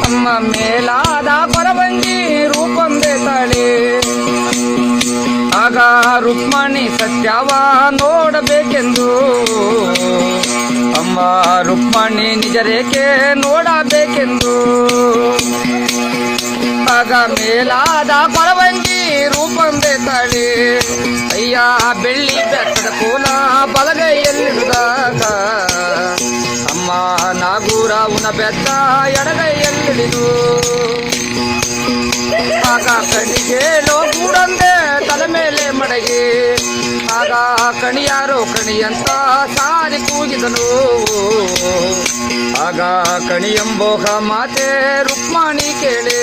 ಅಮ್ಮ ಮೇಲಾದ ಕೊರವಂಜಿ ರೂಪಂದೆ ತಾಳೆ ಆಗ ರುಕ್ಮಣಿ ಸತ್ಯವ ನೋಡಬೇಕೆಂದು ಅಮ್ಮ ರುಕ್ಮಣಿ ನಿಜರೇಕೆ ನೋಡಬೇಕೆಂದು ಆಗ ಮೇಲಾದ ಕೊರವಂಜಿ ರೂಪಂದೆ ತಾಳೆ ಅಯ್ಯ ಬೆಳ್ಳಿ ಬೆಟ್ಟದ ಕೋಲ ಬಲಗೈಯಲ್ಲಿರುವಾಗ ಅಮ್ಮ ನಾಗೂರ ಉನ ಬೆತ್ತ ಎಡಗೈಯಲ್ಲಿಡಿದು ಆಗ ಕಣಿಗೇಳೋ ಗೂಡಂದೆ ತಲೆ ಮೇಲೆ ಮಡಗಿ ಆಗ ಕಣಿಯಾರೋ ಕಣಿಯಂತ ಸಾರಿ ಕೂಗಿದನು ಆಗ ಕಣಿಯಂಬೋಗ ಮಾತೆ ರುಕ್ಮಣಿ ಕೇಳೆ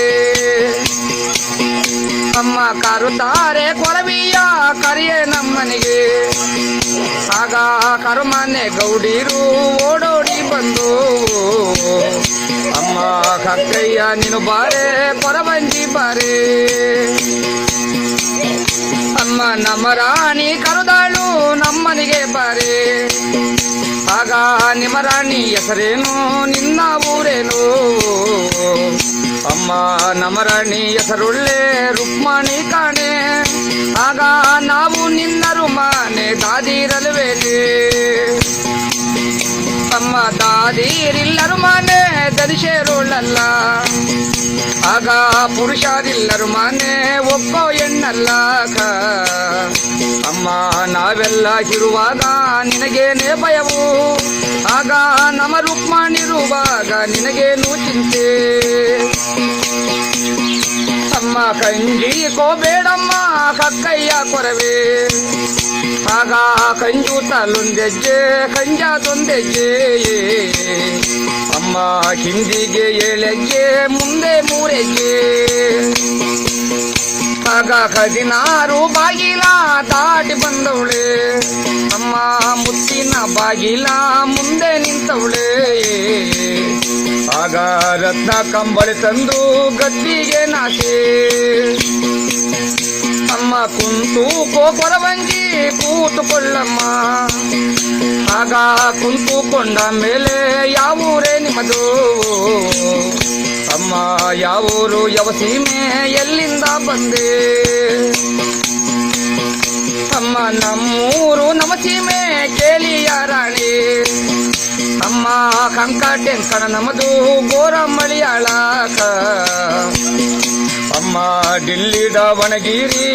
ಅಮ್ಮ ಕಾರುತ್ತಾರೆ ಕೊರವಿಯ ಕರಿಯೇ ನಮ್ಮನಿಗೆ ಆಗ ಕರುಮನೆ ಗೌಡೀರು ಓಡೋಡಿ ಬಂದು ಅಮ್ಮ ಕಕ್ಕಯ್ಯ ನೀನು ಬಾರೆ ಕೊರವಂಜಿ ಬಾರೆ ಅಮ್ಮ ನಮ್ಮ ರಾಣಿ ಕರುದಾಳು ನಮ್ಮನಿಗೆ ಬಾರೆ ಆಗ ನಿಮ್ಮ ರಾಣಿ ಹೆಸರೇನು ನಿನ್ನ ಊರೇನು ಅಮ್ಮ ನಮ್ಮ ರಾಣಿ ಹೆಸರುಳ್ಳೆ ರುಕ್ಮಣಿ ಕಾಣೆ ಆಗ ನಾವು ನಿನ್ನ ರುಮಾನೆ ದಾದಿರಲ್ವೇನೆ ಅಮ್ಮ ದಾದಿರಿಲ್ಲರು ಮಾನೆ ದನಿಷೇರುಳ್ಳಲ್ಲ ಆಗ ಪುರುಷರಿಲ್ಲರು ಮಾನೆ ಒಬ್ಬೋ ಹೆಣ್ಣಲ್ಲ ಅಮ್ಮ ನಾವೆಲ್ಲ ಇರುವಾಗ ನಿನಗೇನೆ ಭಯವು ಆಗ ನಮ್ಮ ರುಕ್ಮಣಿರುವಾಗ ನಿನಗೇನು ಚಿಂತೆ ಅಮ್ಮ ಕಂಜಿ ಕೋಬೇಡಮ್ಮ ಕಕ್ಕಯ್ಯ ಕೊರವೆ ಆಗ ಕಂಜೂತಲ್ಲೊಂದೆಜ್ಜೆ ಕಂಜಾದೊಂದೆಜ್ಜೆ ಅಮ್ಮ ಹಿಂದಿಗೆ 7 ಹೆಜ್ಜೆ ಮುಂದೆ 3 ಹೆಜ್ಜೆ ಆಗ 16 ಬಾಗಿಲ ದಾಟಿ ಬಂದವಳೆ ಅಮ್ಮ ಮುತ್ತಿನ ಬಾಗಿಲ ಮುಂದೆ ನಿಂತವಳೆ ಆಗ ರತ್ನ ಕಂಬಳಿ ತಂದು ಗದ್ದಿಗೆ ನಾಶೆ ಅಮ್ಮ ಕುಂತು ಕೊರವಂಜಿ ಕೂತುಕೊಳ್ಳಮ್ಮ ಆಗ ಕುಂತುಕೊಂಡ ಮೇಲೆ ಯಾವೂರೇ ನಿಮ್ಮದು ಅಮ್ಮ ಯಾವೂರು ಯಾವ ಸೀಮೆ ಎಲ್ಲಿಂದ ಬಂದೆ ಅಮ್ಮ ನಮ್ಮೂರು ನಮ್ಮ ಸೀಮೆ ಕೇಳಿಯ ರಾಣಿ ಅಮ್ಮ ಕಂಕಟೆಂಕಣ ನಮ್ಮದು ಗೋರ ಮಳಿಯಾಳ ಅಮ್ಮ ಡಿಲ್ಲಿ ದಾವಣಗಿರಿ